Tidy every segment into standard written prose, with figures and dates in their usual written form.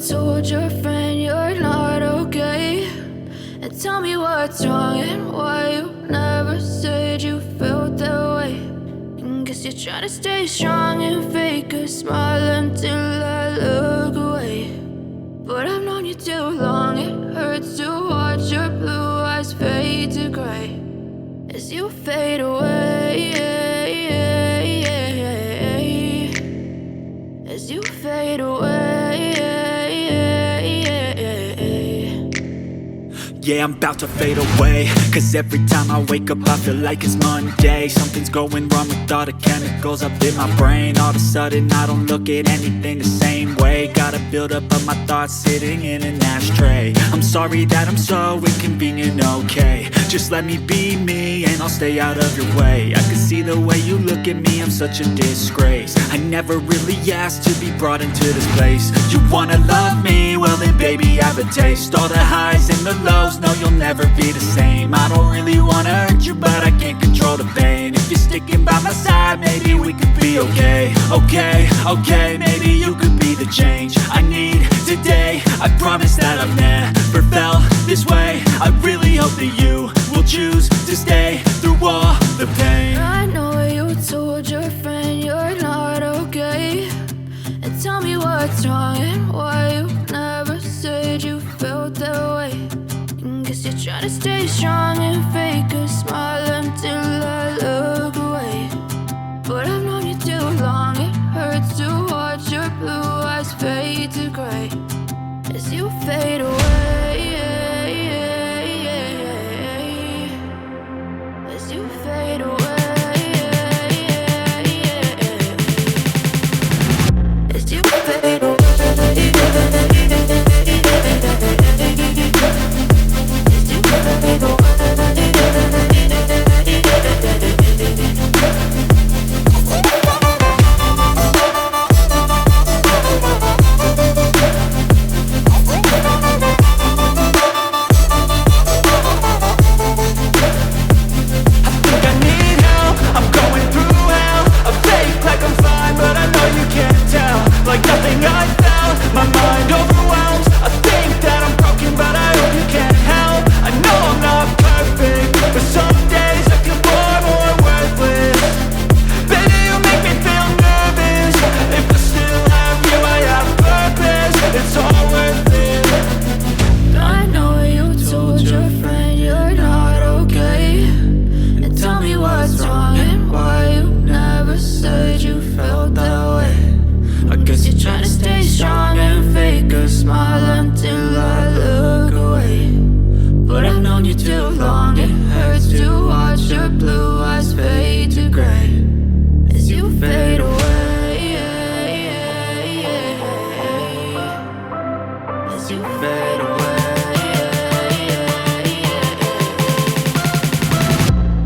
told your friend you're not okay. And tell me what's wrong and why you never said you felt that way. And guess you're trying to stay strong and fake a smile until I look away. But I've known you too long, it hurts to watch your blue eyes fade to gray as you fade away, as you fade away. Yeah, I'm about to fade away, cause every time I wake up I feel like it's Monday. Something's going wrong with all the chemicals up in my brain. All of a sudden I don't look at anything the same way. Gotta build up of my thoughts sitting in an ashtray. I'm sorry that I'm so inconvenient, okay. Just let me be me and I'll stay out of your way. I can see the way you look at me, I'm such a disgrace. I never really asked to be brought into this place. You wanna love me? Well then baby I have a taste. All the highs and the lows, no you'll never be the same. I don't really wanna hurt you but I can't control the pain. If you're sticking by my side maybe we could be okay. Okay, maybe you could be the change I need today. I promise that I've never felt this way. I really hope that you will choose to stay through all the pain. I know you told your friend you're not okay. And tell me what's wrong and why you never said you felt that way. And guess you're trying to stay strong and fake a smile until I look away. But I've known you too long, it hurts to watch your blue eyes fade to gray as you fade away, as you fade away, as you fade away. Like nothing I felt, my mind overwhelms. I think that I'm broken, but I hope you can't help. I know I'm not perfect, but some days I feel far more worthless. Baby, you make me feel nervous. If I still have you, I have purpose. It's all worth it. I know you told your friend you're not okay. And tell me what's wrong and why you never said you felt that way. I guess you're trying to stay strong and fake a smile until I look away. But I've known you too long, it hurts to watch your blue eyes fade to gray as you fade away, as you fade away,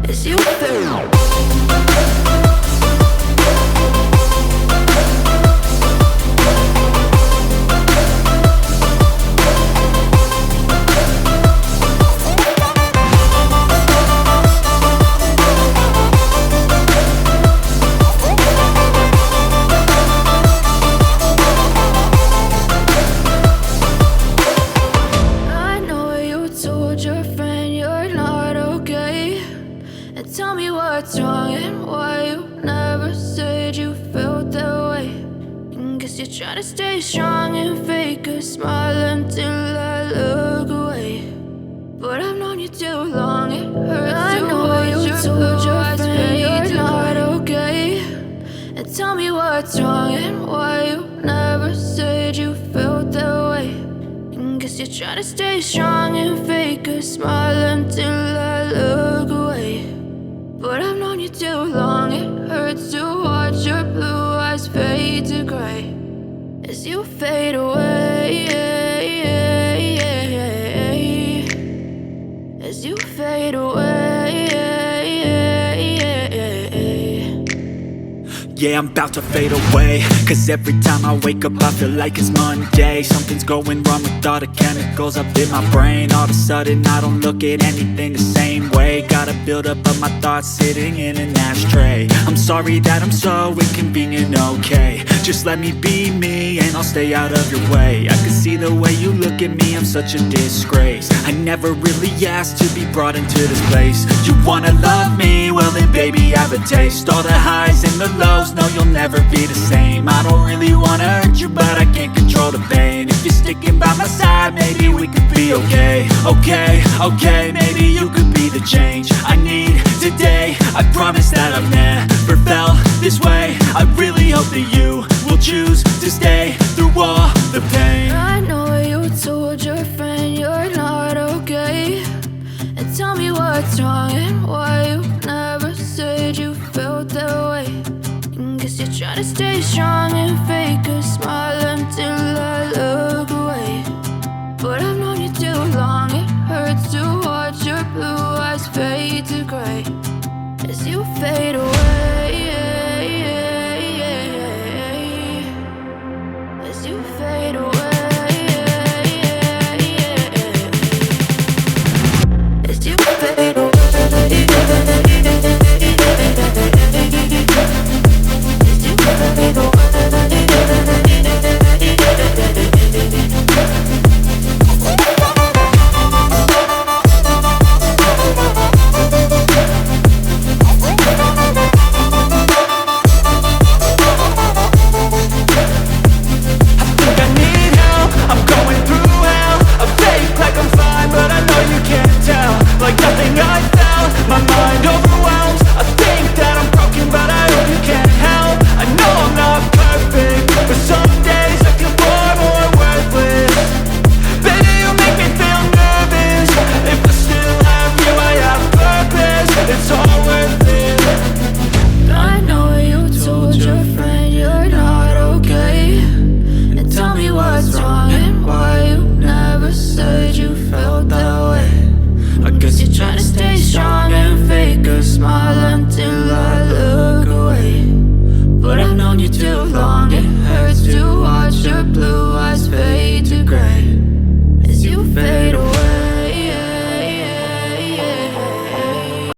as you fade away. Tell me what's wrong and why you never said you felt that way. And guess you're trying to stay strong and fake a smile until I look away. But I've known you too long, it hurts to watch your blue eyes fade to not okay. And tell me what's wrong and why you never said you felt that way. And guess you're trying to stay strong and fake a smile until I look away. But I've known you too long, it hurts to watch your blue eyes fade to gray as you fade away, as you fade away. yeah, I'm about to fade away. Cause every time I wake up I feel like it's Monday. Something's going wrong with all the chemicals up in my brain. All of a sudden I don't look at anything the same way. Gotta build up of my thoughts sitting in an ashtray. I'm sorry that I'm so inconvenient, okay. Just let me be me and I'll stay out of your way. I can see the way you look at me, I'm such a disgrace. I never really asked to be brought into this place. You wanna love me? Well then baby have a taste. All the highs and the lows, no you'll never be the same. I don't really wanna hurt you but I can't control the pain. If you're sticking by my side maybe we could be okay. Okay, maybe you could be the change I need today. I promise that I've never felt this way. I really hope that you will choose to stay through all the pain. I know you told your friend you're not okay, and tell me what's wrong and why you never said you felt that way. And guess you're trying to stay strong and fake a smile until I look away. But I've known you too long, it hurts to watch your blue eyes fade to gray as you fade away, as you fade away.